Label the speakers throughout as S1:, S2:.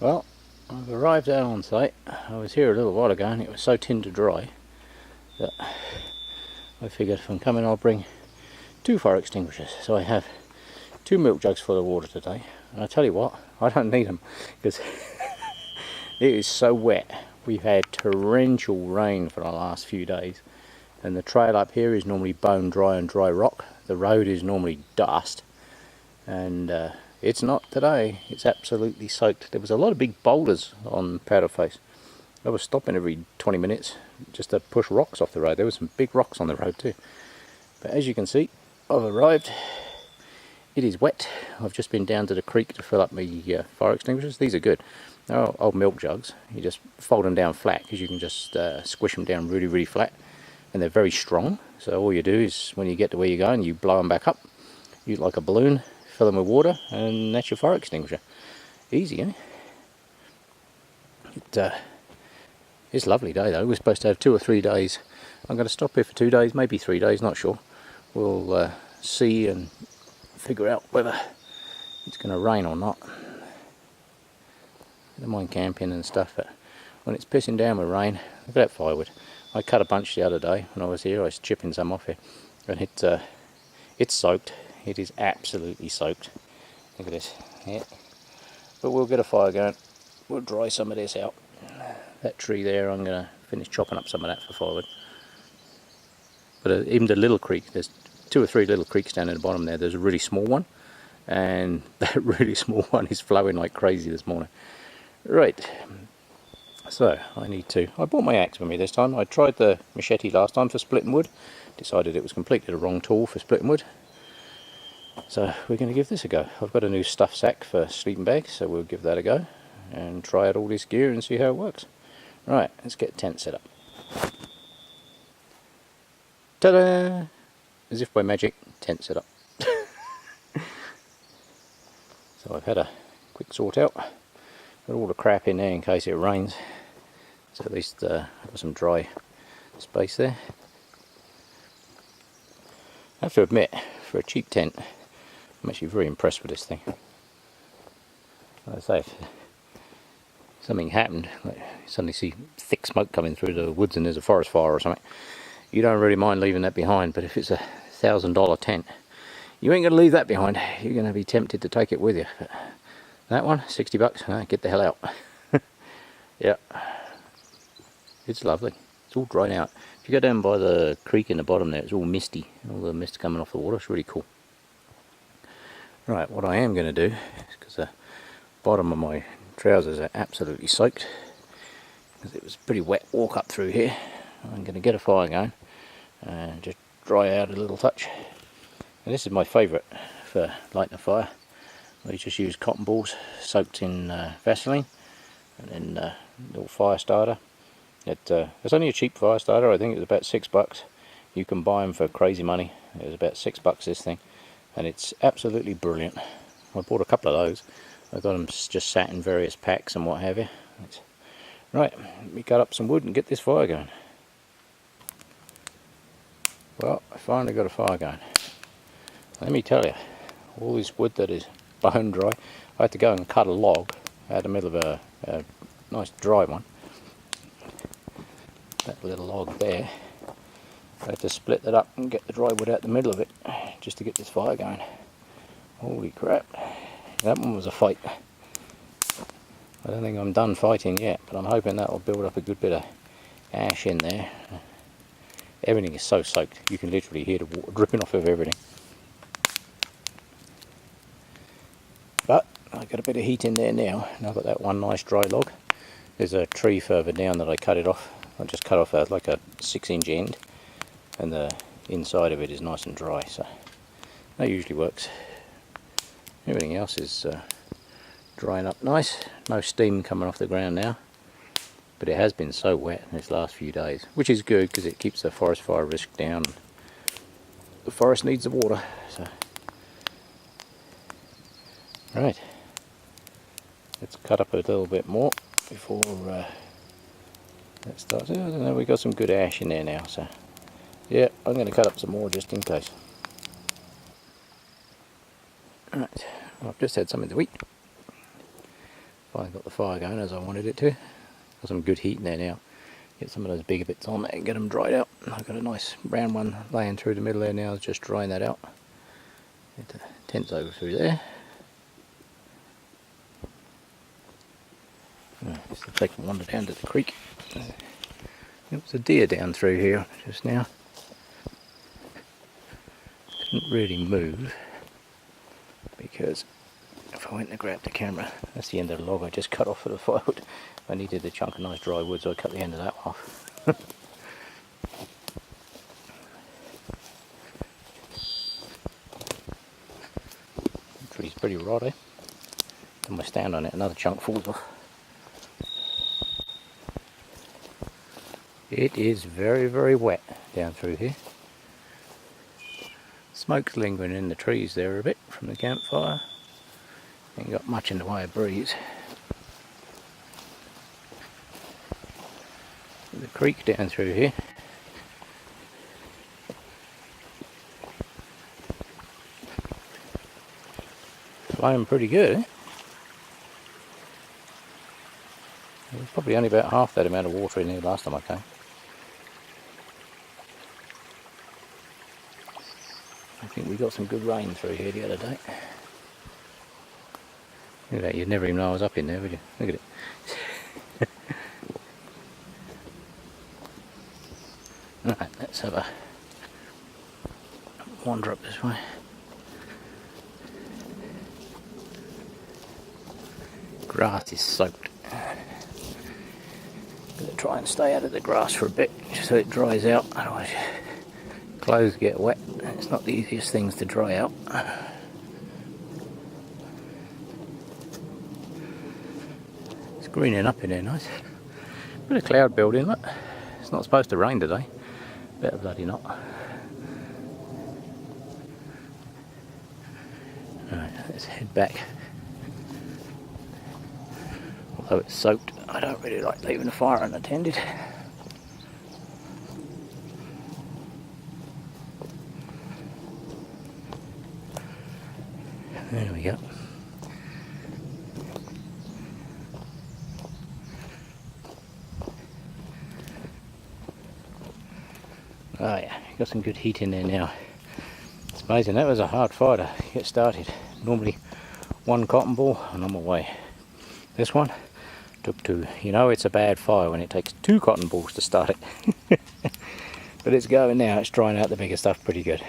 S1: Well, I've arrived out on site. I was here a little while ago and it was so tinder dry that I figured if I'm coming I'll bring 2 fire extinguishers. So I have 2 milk jugs full of water today, and I tell you what, I don't need them because it is so wet. We've had torrential rain for the last few days, and the trail up here is normally bone dry and dry rock. The road is normally dust, and it's not today. It's absolutely soaked. There was a lot of big boulders on Powder Face. I was stopping every 20 minutes just to push rocks off the road. There were some big rocks on the road too. But as you can see, I've arrived. It is wet. I've just been down to the creek to fill up my fire extinguishers. These are good. They're old milk jugs. You just fold them down flat because you can just squish them down really, really flat. And they're very strong. So all you do is when you get to where you're going, you blow them back up. Use like a balloon, fill them with water, and that's your fire extinguisher. Easy, eh? It's a lovely day though. We're supposed to have 2 or 3 days. I'm going to stop here for 2 days, maybe 3 days, not sure. We'll see and figure out whether it's going to rain or not. I don't mind camping and stuff, but when it's pissing down with rain, look at that firewood. I cut a bunch the other day when I was here. I was chipping some off here, and it's soaked. It is absolutely soaked. Look at this. Yeah. But we'll get a fire going. We'll dry some of this out. That tree there, I'm going to finish chopping up some of that for firewood. But even the little creek, there's 2 or 3 little creeks down in the bottom there. There's a really small one, and that really small one is flowing like crazy this morning. Right, so I bought my axe with me this time. I tried the machete last time for splitting wood, decided it was completely the wrong tool for splitting wood. So we're going to give this a go. I've got a new stuff sack for sleeping bags, so we'll give that a go and try out all this gear and see how it works. Right, let's get the tent set up. Ta-da! As if by magic, tent set up. So I've had a quick sort out. Got all the crap in there in case it rains. So at least I've got some dry space there. I have to admit, for a cheap tent, I'm actually very impressed with this thing. Like I say, if something happened, like you suddenly see thick smoke coming through the woods and there's a forest fire or something, you don't really mind leaving that behind. But if it's a $1,000 tent, you ain't going to leave that behind. You're going to be tempted to take it with you. But that one, $60, get the hell out. Yeah, it's lovely. It's all dried out. If you go down by the creek in the bottom there, it's all misty. All the mist coming off the water. It's really cool. Right, what I am going to do, because the bottom of my trousers are absolutely soaked, because it was a pretty wet walk up through here, I'm going to get a fire going and just dry out a little touch. And this is my favourite for lighting a fire. I just use cotton balls soaked in Vaseline, and then a little fire starter. It's only a cheap fire starter. I think it was about $6. You can buy them for crazy money. It was about $6 this thing, and it's absolutely brilliant. I bought a couple of those. I got them just sat in various packs and what have you. Right, let me cut up some wood and get this fire going. Well, I finally got a fire going. Let me tell you, all this wood that is bone dry, I had to go and cut a log out of the middle of a nice dry one. That little log there. I had to split that up and get the dry wood out the middle of it just to get this fire going. Holy crap. That one was a fight. I don't think I'm done fighting yet, but I'm hoping that will build up a good bit of ash in there. Everything is so soaked, you can literally hear the water dripping off of everything. But I've got a bit of heat in there now, and I've got that one nice dry log. There's a tree further down that I cut it off. I just cut off like a 6-inch end, and the inside of it is nice and dry, so that usually works. Everything else is drying up nice. No steam coming off the ground now, but it has been so wet in this last few days, which is good because it keeps the forest fire risk down. The forest needs the water, so right, let's cut up a little bit more before that starts. I don't know, we've got some good ash in there now, so yeah, I'm going to cut up some more just in case. Right, well, I've just had something to eat. Finally got the fire going as I wanted it to. Got some good heat in there now. Get some of those bigger bits on there and get them dried out. I've got a nice brown one laying through the middle there now, just drying that out. Get the tents over through there. Just to take a wander down to the creek. There was a deer down through here just now. Couldn't really move because if I went to grab the camera, that's the end of the log I just cut off for the firewood. I needed a chunk of nice dry wood, so I cut the end of that off. The tree's pretty rot, eh? Then I stand on it, another chunk falls off. It is very, very wet down through here. Smoke's lingering in the trees there a bit from the campfire. Ain't got much in the way of breeze. The creek down through here. Flowing pretty good, eh? There's probably only about half that amount of water in here last time I came. I think we got some good rain through here the other day. Look at that, you'd never even know I was up in there, would you? Look at it. Right, let's have a wander up this way. Grass is soaked. Gonna try and stay out of the grass for a bit just so it dries out, otherwise clothes get wet and it's not the easiest things to dry out. It's greening up in there nice. Bit of cloud building, look. It's not supposed to rain today. Better bloody not. Right, let's head back. Although it's soaked, I don't really like leaving the fire unattended. There we go. Oh yeah, got some good heat in there now. It's amazing, that was a hard fire to get started. Normally one cotton ball and I'm away. This one took two. You know it's a bad fire when it takes 2 cotton balls to start it. But it's going now, it's drying out the bigger stuff pretty good.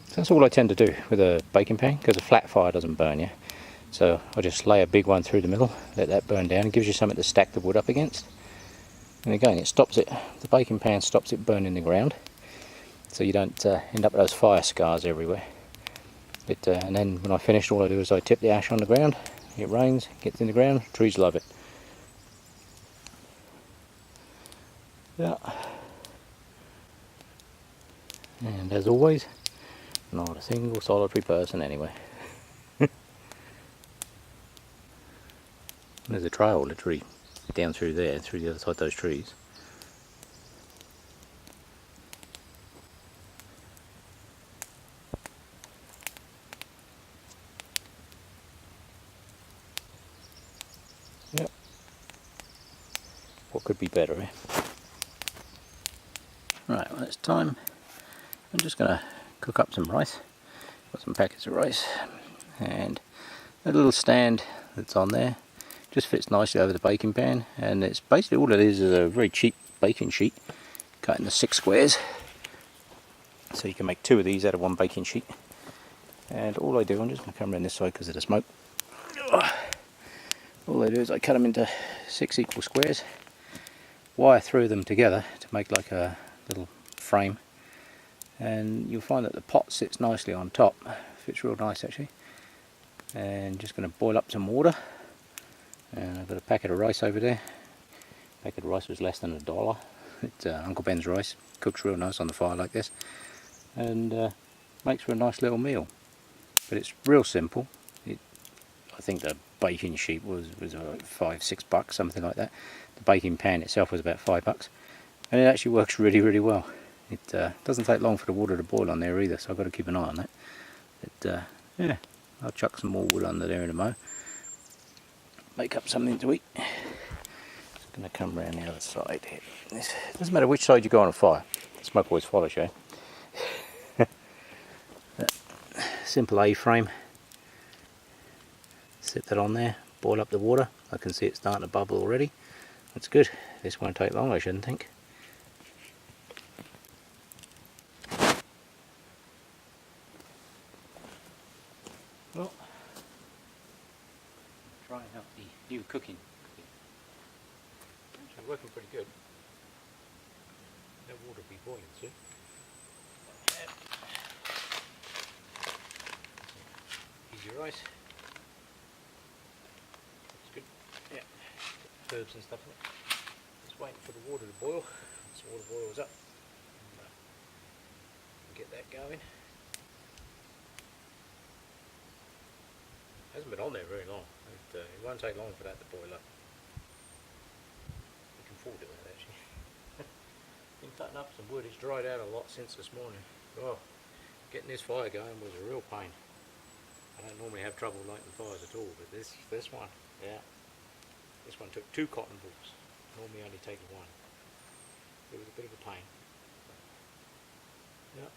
S1: So that's all I tend to do with a baking pan, because a flat fire doesn't burn you. So I just lay a big one through the middle, let that burn down, it gives you something to stack the wood up against. And again, it stops it, the baking pan stops it burning the ground, so you don't end up with those fire scars everywhere. And then when I finish, all I do is I tip the ash on the ground, it rains, it gets in the ground, trees love it. Yeah. And as always, not a single solitary person anyway. There's a trail literally down through there, through the other side of those trees. Yep. What could be better, eh? Right, well it's time. I'm just going to cook up some rice. Got some packets of rice and a little stand that's on there. Just fits nicely over the baking pan, and it's basically all it is a very cheap baking sheet cut into 6 squares. So you can make 2 of these out of 1 baking sheet. And all I do, I'm just going to come around this side because of the smoke. All I do is I cut them into 6 equal squares, wire through them together to make like a little frame, and you'll find that the pot sits nicely on top. Fits real nice actually. And just going to boil up some water. And I've got a packet of rice over there. Packet of rice was less than $1. It's Uncle Ben's rice. Cooks real nice on the fire like this, and makes for a nice little meal. But it's real simple. I think the baking sheet was like $5-6, something like that. The baking pan itself was about $5, and it actually works really, really well. It doesn't take long for the water to boil on there either, so I've got to keep an eye on that. But yeah, I'll chuck some more wood under there in a mo. make up something to eat. It's going to come around the other side here. It doesn't matter which side you go on a fire, the smoke always follows you. Simple A-frame. Set that on there, boil up the water. I can see it starting to bubble already. That's good. This won't take long, I shouldn't think. Well, trying out the new cooking. Actually working pretty good. That water will be boiling soon. Easy rice. That's good. Yeah. Herbs and stuff in it. Just waiting for the water to boil. Once the water boils up, get that going. Hasn't been on there very long. It won't take long for that to boil up. Looking forward to that actually. Been cutting up some wood. It's dried out a lot since this morning. Oh, getting this fire going was a real pain. I don't normally have trouble lighting fires at all, but this one, yeah, this one took 2 cotton balls. Normally only take 1. It was a bit of a pain. Yeah.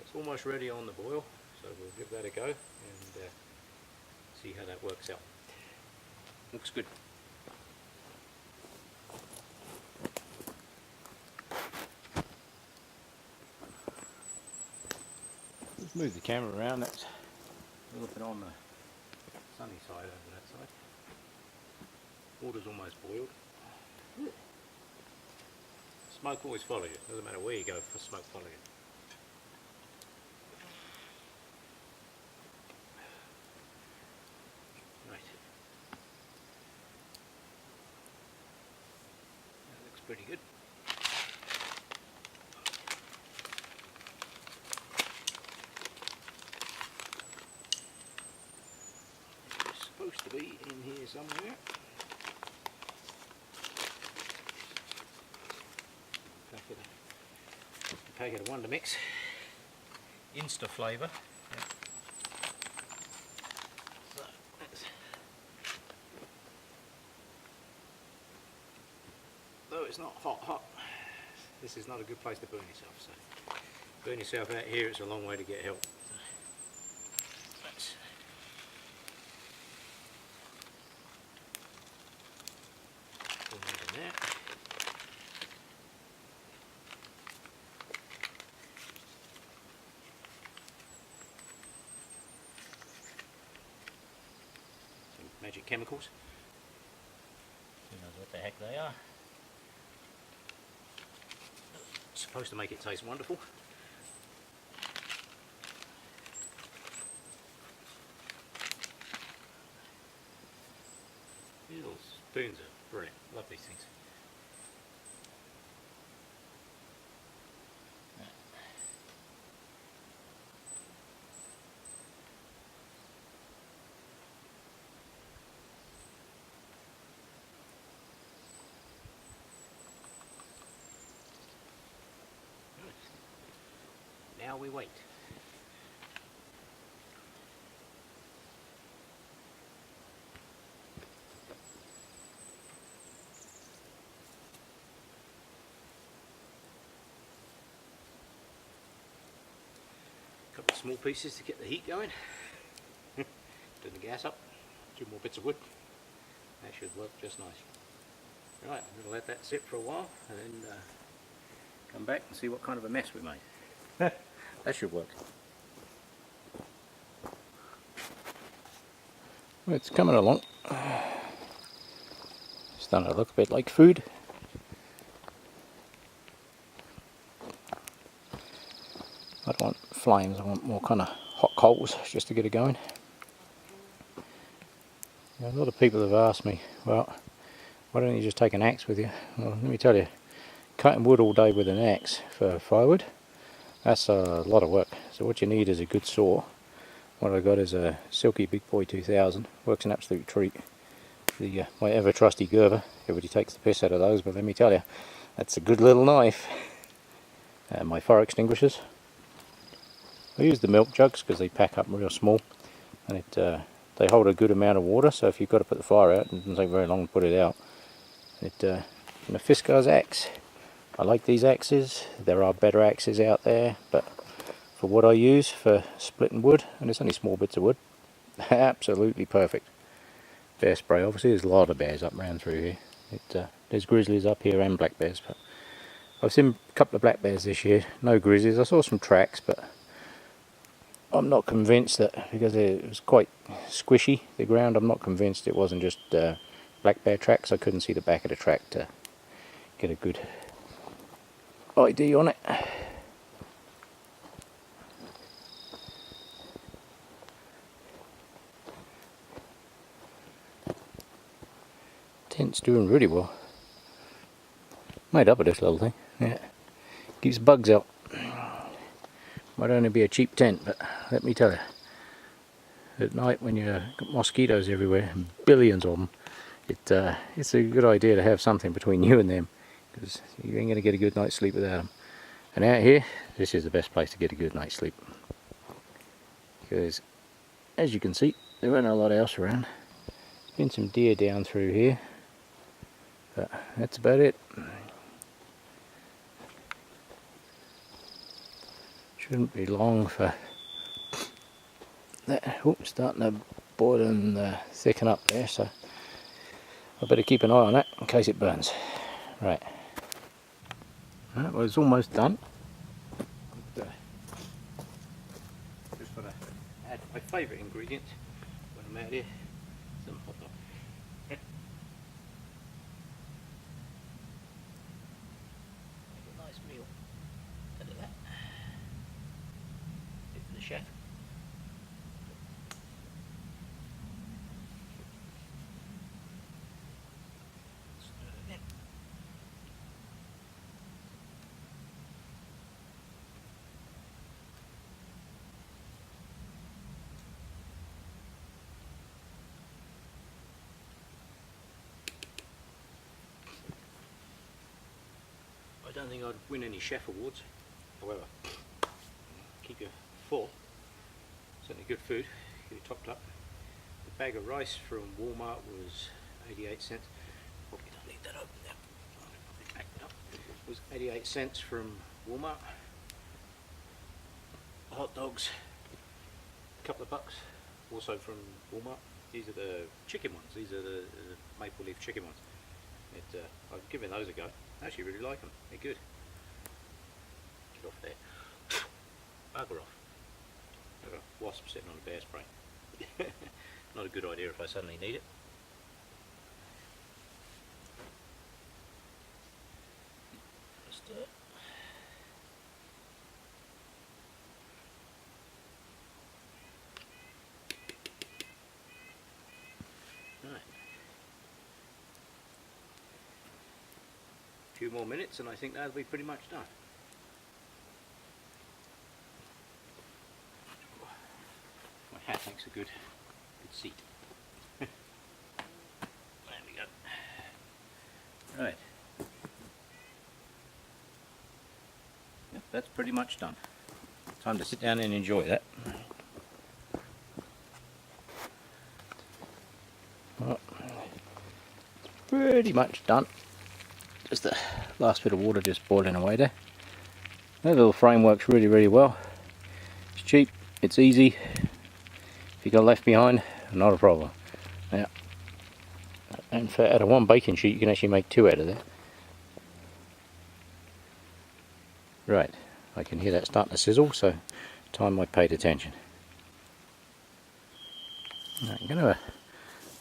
S1: It's almost ready on the boil. So we'll give that a go and see how that works out. Looks good. Let's move the camera around. That's a little bit on the sunny side over that side. Water's almost boiled. Smoke always follows you. Doesn't matter where you go, for smoke follows you. Pretty good. It's supposed to be in here somewhere. Packet of Wonder Mix. Insta flavour. Yeah. So though it's not hot, this is not a good place to burn yourself. So burn yourself out here, it's a long way to get help. Put that in there. Some magic chemicals. Who knows what the heck they are. Supposed to make it taste wonderful. These little spoons are brilliant. Love these things. Now we wait. Couple of small pieces to get the heat going. Turn the gas up. 2 more bits of wood. That should work just nice. Right, I'm going to let that sit for a while and then come back and see what kind of a mess we made. That should work. Well, it's coming along. It's starting to look a bit like food. I don't want flames, I want more kind of hot coals just to get it going. Now, a lot of people have asked me, well, why don't you just take an axe with you? Well, let me tell you, cutting wood all day with an axe for firewood, that's a lot of work. So what you need is a good saw. What I got is a Silky Big Boy 2000. Works an absolute treat. My ever trusty Gerber. Everybody takes the piss out of those, but let me tell you, that's a good little knife. My fire extinguishers. I use the milk jugs because they pack up real small, and it they hold a good amount of water, so if you've got to put the fire out, it doesn't take very long to put it out. And a Fiskars axe. I like these axes. There are better axes out there, but for what I use for splitting wood, and it's only small bits of wood, absolutely perfect. Bear spray, obviously there's a lot of bears up around through here. There's grizzlies up here and black bears, but I've seen a couple of black bears this year, no grizzlies. I saw some tracks, but I'm not convinced that, because it was quite squishy, the ground, I'm not convinced it wasn't just black bear tracks. I couldn't see the back of the track to get a good ID on it. Tent's doing really well. Made up of this little thing. Yeah, keeps bugs out. Might only be a cheap tent, but let me tell you, at night when you've got mosquitoes everywhere, billions of them, it's a good idea to have something between you and them, because you ain't going to get a good night's sleep without them. And out here, this is the best place to get a good night's sleep, because as you can see, there isn't a lot else around. There's been some deer down through here, but that's about it. Shouldn't be long for that. Oh, starting to boil and thicken up there, so I better keep an eye on that in case it burns. Right. Right, well, it's almost done. Just got to add my favourite ingredient when I'm out here, some hot dog. Make a nice meal out of that. Bit for the chef. I don't think I'd win any chef awards, however, keep you full. Certainly good food, get you topped up. The bag of rice from Walmart was 88 cents. Probably don't leave that open there. Back it up. It was 88 cents from Walmart. Hot dogs, a couple of bucks, also from Walmart. These are the chicken ones. These are the maple leaf chicken ones. I've given those a go. I actually really like them. They're good. Get off there. Bugger off. Got a wasp sitting on a bear spray. Not a good idea if I suddenly need it. Just right. A few more minutes and I think that'll be pretty much done. My hat makes a good seat. There we go. Right. Yep, that's pretty much done. Time to sit down and enjoy that. Well, it's pretty much done. Just the last bit of water just boiling away there. That little frame works really, really well. It's cheap, it's easy. If you got left behind, not a problem. Yeah. And for out of one baking sheet, you can actually make two out of there. Right, I can hear that starting to sizzle, so time I paid attention. Right, I'm going to have a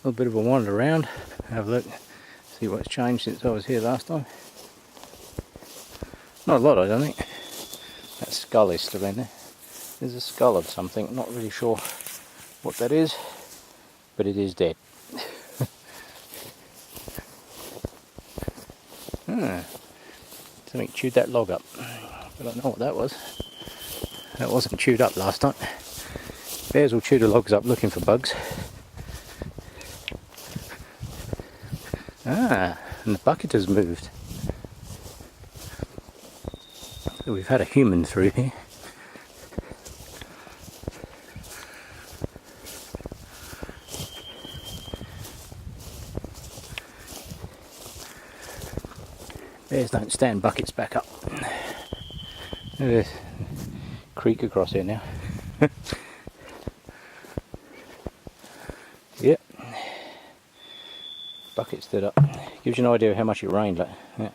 S1: little bit of a wander around, have a look. See what's changed since I was here last time. Not a lot, I don't think. That skull is still in there. There's a skull of something, not really sure what that is, but it is dead. Something chewed that log up. I don't know what that was. That wasn't chewed up last time. Bears will chew the logs up looking for bugs. Ah, and the bucket has moved. So we've had a human through here. Bears don't stand buckets back up. There's a creek across here now. Yep. Bucket stood up. Gives you an idea of how much it rained. Like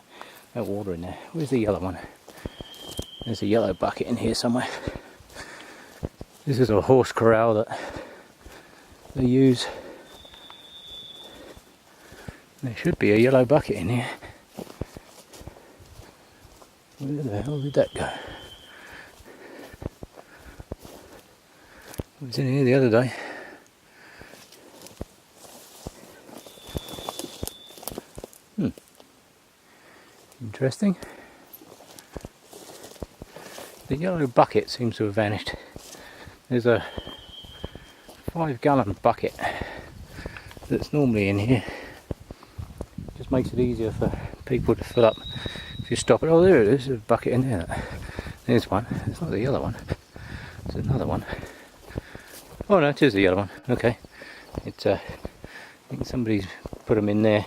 S1: that water in there. Where's the yellow one? There's a yellow bucket in here somewhere. This is a horse corral that they use. There should be a yellow bucket in here. Where the hell did that go? It was in here the other day. Interesting. The yellow bucket seems to have vanished. There's a 5-gallon bucket that's normally in here. Just makes it easier for people to fill up if you stop it. Oh, there it is, there's a bucket in there. There's one. It's not the yellow one. It's another one. Oh no, it is the yellow one. Okay. It's I think somebody's put them in there.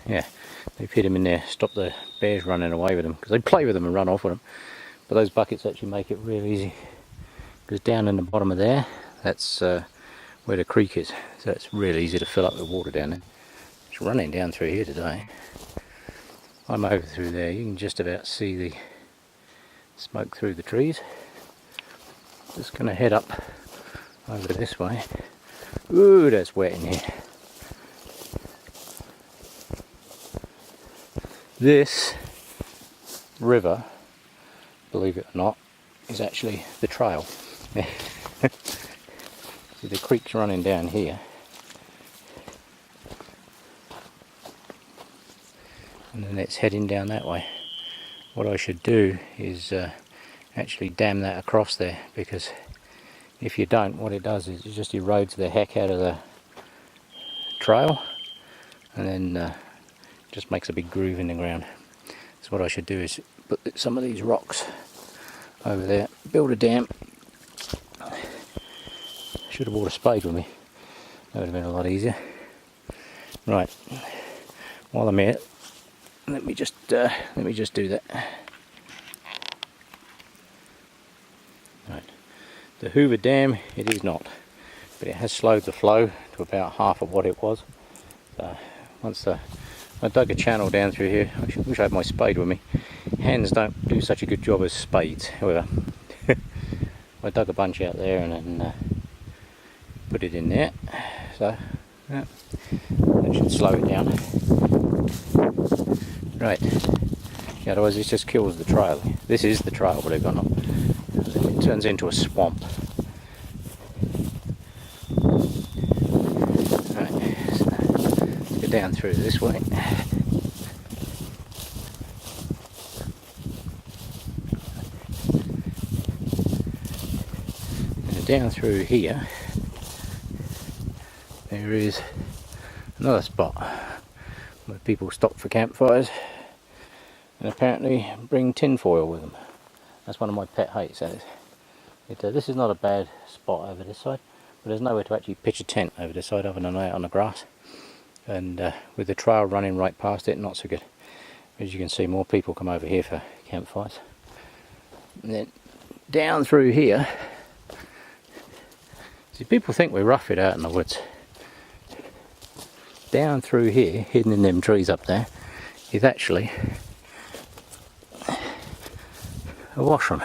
S1: Yeah, they've hid them in there, stop the bears running away with them, because they play with them and run off with them. But those buckets actually make it real easy, because down in the bottom of there, that's where the creek is, so it's really easy to fill up the water down there. It's running down through here today. I'm over through there, you can just about see the smoke through the trees. Just going to head up over this way. Ooh, that's wet in here. This river, believe it or not, is actually the trail. See, the creek's running down here, and then it's heading down that way. What I should do is actually dam that across there, because if you don't, what it does is it just erodes the heck out of the trail, and then just makes a big groove in the ground. So what I should do is put some of these rocks over there, build a dam. Should have brought a spade with me, that would have been a lot easier. Right, while I'm here, let me just do that. Right, the Hoover Dam, it is not, but it has slowed the flow to about half of what it was. So once I dug a channel down through here. I wish I had my spade with me. Hands don't do such a good job as spades, however. I dug a bunch out there and then put it in there. So, yeah, that should slow it down. Right. Yeah, otherwise it just kills the trail. This is the trail, believe it or not. It turns into a swamp. Right, so let's go down through this way. And down through here, there is another spot where people stop for campfires and apparently bring tin foil with them. That's one of my pet hates. This is not a bad spot over this side, but there's nowhere to actually pitch a tent over this side other than out on the grass. And with the trail running right past it, not so good. As you can see, more people come over here for campfires. And then down through here, see, people think we rough it out in the woods. Down through here, hidden in them trees up there, is actually a washroom,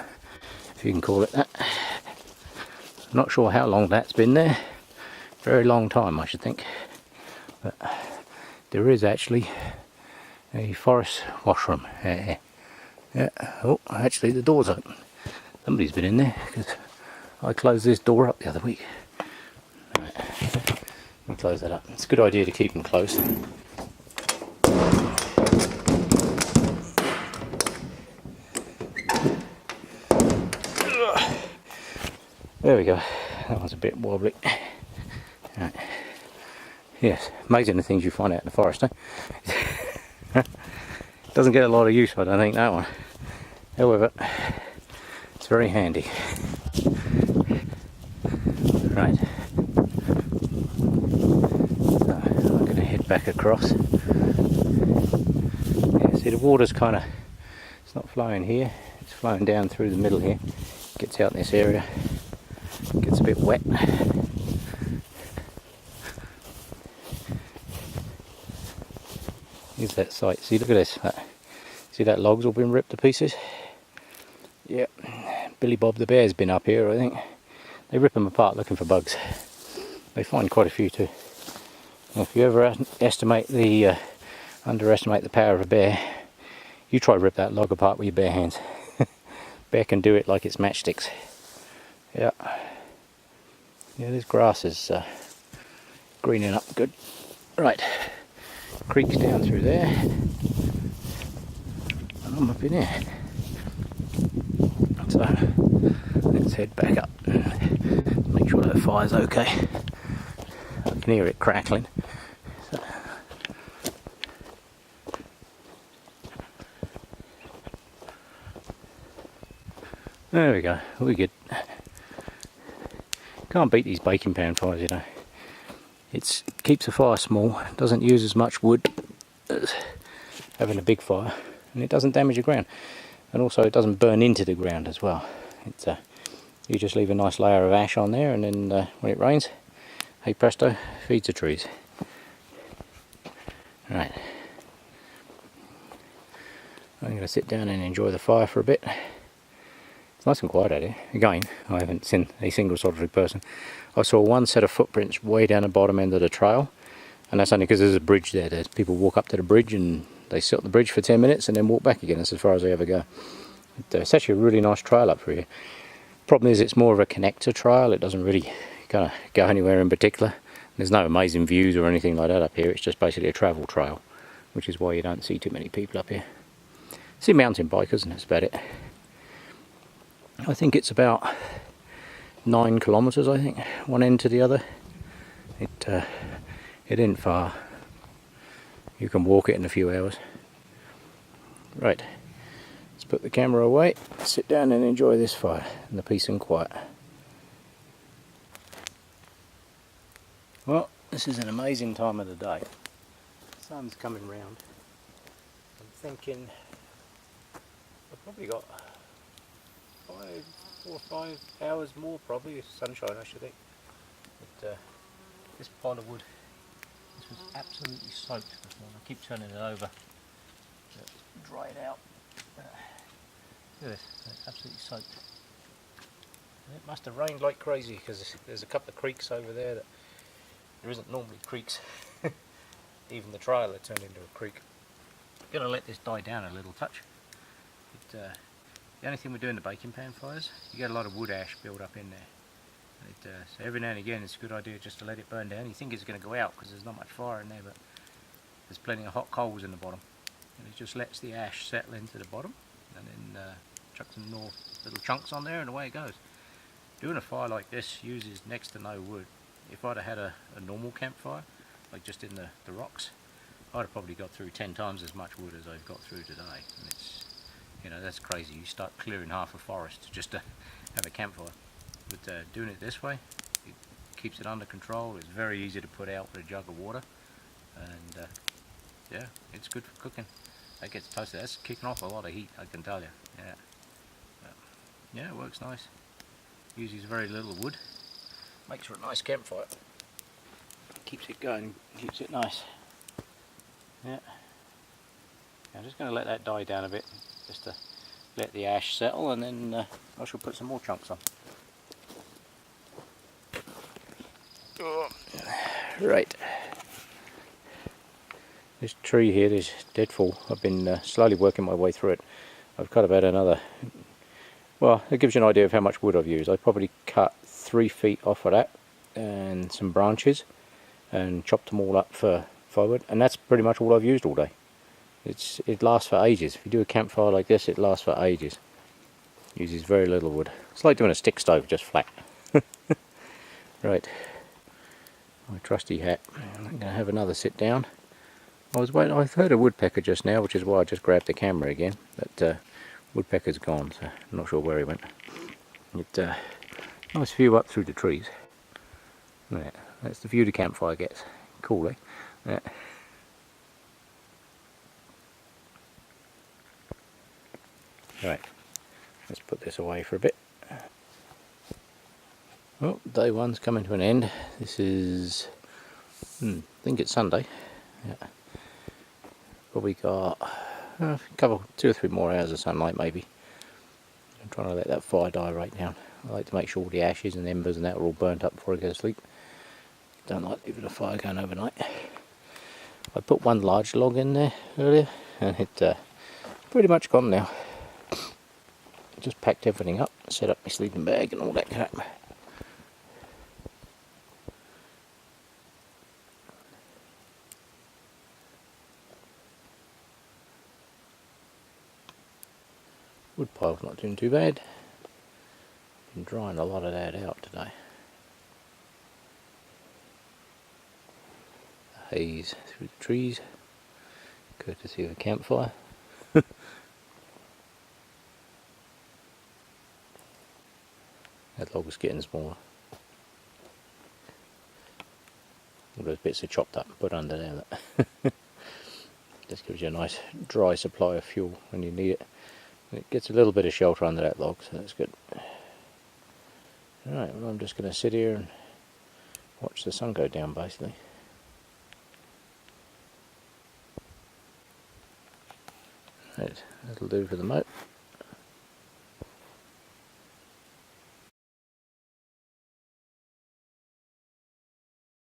S1: if you can call it that. I'm not sure how long that's been there. Very long time, I should think. But there is actually a forest washroom. Yeah. Oh, actually the door's open. Somebody's been in there because I closed this door up the other week. Right. Let me close that up. It's a good idea to keep them closed. There we go. That one's a bit wobbly. Right. Yes, amazing the things you find out in the forest, eh? Doesn't get a lot of use, I don't think, that one. However, it's very handy. Right. So, I'm going to head back across. See, the water's kind of, it's not flowing here, it's flowing down through the middle here, gets out in this area, gets a bit wet. Here's that site. See, look at this. See that log's all been ripped to pieces? Yeah, Billy Bob the Bear's been up here, I think. They rip them apart looking for bugs. They find quite a few too. Now, if you ever underestimate the power of a bear, you try to rip that log apart with your bare hands. Bear can do it like it's matchsticks. Yeah. Yeah, this grass is greening up good. Right. Creek's down through there. And I'm up in here. So, let's head back up. Make sure that fire's okay. I can hear it crackling. So. There we go, we're good. Can't beat these baking pan fires, you know. It keeps the fire small, doesn't use as much wood as having a big fire, and it doesn't damage the ground. And also it doesn't burn into the ground as well. You just leave a nice layer of ash on there, and then when it rains, hey presto, feeds the trees. Right. I'm going to sit down and enjoy the fire for a bit. It's nice and quiet out here. Again, I haven't seen a single solitary person. I saw one set of footprints way down the bottom end of the trail, and that's only because there's a bridge there. People walk up to the bridge and they sit on the bridge for 10 minutes and then walk back again. That's as far as they ever go. It's actually a really nice trail up through here. Problem is, it's more of a connector trail. It doesn't really kind of go anywhere in particular. There's no amazing views or anything like that up here. It's just basically a travel trail, which is why you don't see too many people up here. See mountain bikers, and that's about it. I think it's about 9 kilometres, I think, one end to the other. It isn't far. You can walk it in a few hours. Right, let's put the camera away, sit down and enjoy this fire in the peace and quiet. Well, this is an amazing time of the day. The sun's coming round. I'm thinking I've probably got 4 or 5 hours more probably of sunshine, I should think. But this pile of wood, this was absolutely soaked this morning. I keep turning it over to dry it out. Look at this, it's absolutely soaked. And it must have rained like crazy, because there's a couple of creeks over there that there isn't normally creeks. Even the trail had turned into a creek. Got to let this die down a little touch. The only thing we do in the baking pan fires, you get a lot of wood ash build up in there. So every now and again it's a good idea just to let it burn down. You think it's going to go out because there's not much fire in there, but there's plenty of hot coals in the bottom. And it just lets the ash settle into the bottom, and then chuck some more little chunks on there, and away it goes. Doing a fire like this uses next to no wood. If I'd have had a normal campfire, like just in the rocks, I'd have probably got through 10 times as much wood as I've got through today. And it's, you know, that's crazy. You start clearing half a forest just to have a campfire. But doing it this way, it keeps it under control. It's very easy to put out with a jug of water, and yeah, it's good for cooking. That gets toasted. That's kicking off a lot of heat, I can tell you. Yeah, but, yeah, it works nice. Uses very little wood. Makes for a nice campfire. Keeps it going, keeps it nice. Yeah. I'm just going to let that die down a bit, just to let the ash settle, and then I shall put some more chunks on. Right. This tree here is dead full. I've been slowly working my way through it. I've cut about another, well, it gives you an idea of how much wood I've used. I probably cut 3 feet off of that and some branches and chopped them all up for firewood, and that's pretty much all I've used all day. It lasts for ages. If you do a campfire like this, it lasts for ages. Uses very little wood. It's like doing a stick stove, just flat. Right, my trusty hat. I'm going to have another sit down. I've heard a woodpecker just now, which is why I just grabbed the camera again, but woodpecker's gone, so I'm not sure where he went. Nice view up through the trees. Yeah, that's the view the campfire gets. Cool, eh? Yeah. Right, let's put this away for a bit. Well, day one's coming to an end. This is, I think it's Sunday. Yeah. Probably got a couple, 2 or 3 more hours of sunlight maybe. I'm trying to let that fire die right down. I like to make sure all the ashes and embers and that are all burnt up before I go to sleep. Don't like leaving the fire going overnight. I put one large log in there earlier and it pretty much gone now. Just packed everything up, set up my sleeping bag and all that crap. Wood pile's not doing too bad. Been drying a lot of that out today. The haze through the trees, courtesy of a campfire. That log is getting smaller. All those bits are chopped up and put under there. Just gives you a nice dry supply of fuel when you need it. It gets a little bit of shelter under that log, so that's good. Alright, well I'm just going to sit here and watch the sun go down basically. Right, that'll do for the moment.